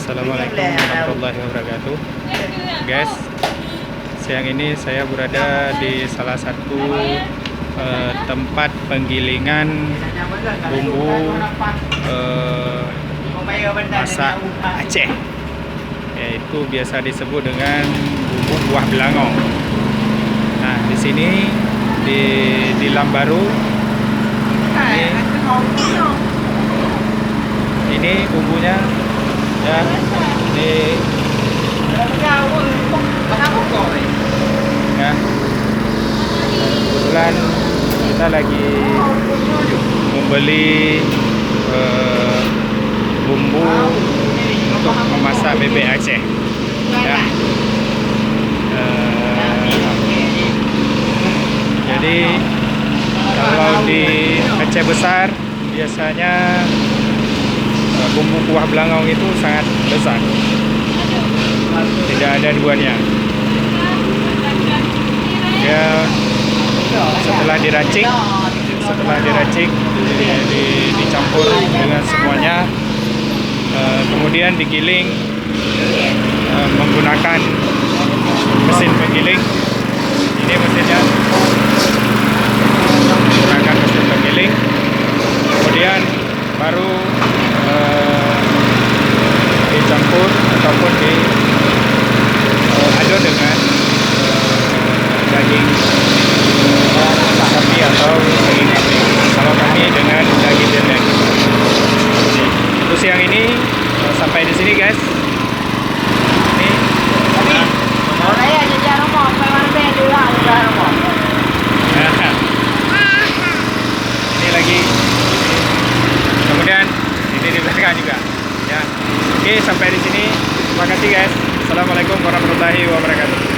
Assalamualaikum warahmatullahi wabarakatuh. Guys, siang ini saya berada di salah satu tempat penggilingan bumbu masak Aceh, yaitu biasa disebut dengan bumbu kuah belangong. Nah, di sini di Lambaru ini bumbunya ya, ini ya, kebetulan kita lagi membeli bumbu untuk memasak bebek Aceh ya. Jadi kalau di Aceh besar biasanya bumbu kuah belangong itu sangat besar, tidak ada duanya. Ya, setelah diracik dicampur dengan semuanya, kemudian digiling menggunakan mesin penggiling. Ini mesinnya menggunakan mesin penggiling, kemudian baru dicampur ataupun diaduk dengan daging sapi atau daging kambing. Kalau kami dengan daging dendeng. Untuk siang ini sampai di sini, guys. Ini ini lagi. Kemudian ini di belakang juga. Ya. Oke, sampai di sini. Terima kasih, guys. Assalamualaikum warahmatullahi wabarakatuh.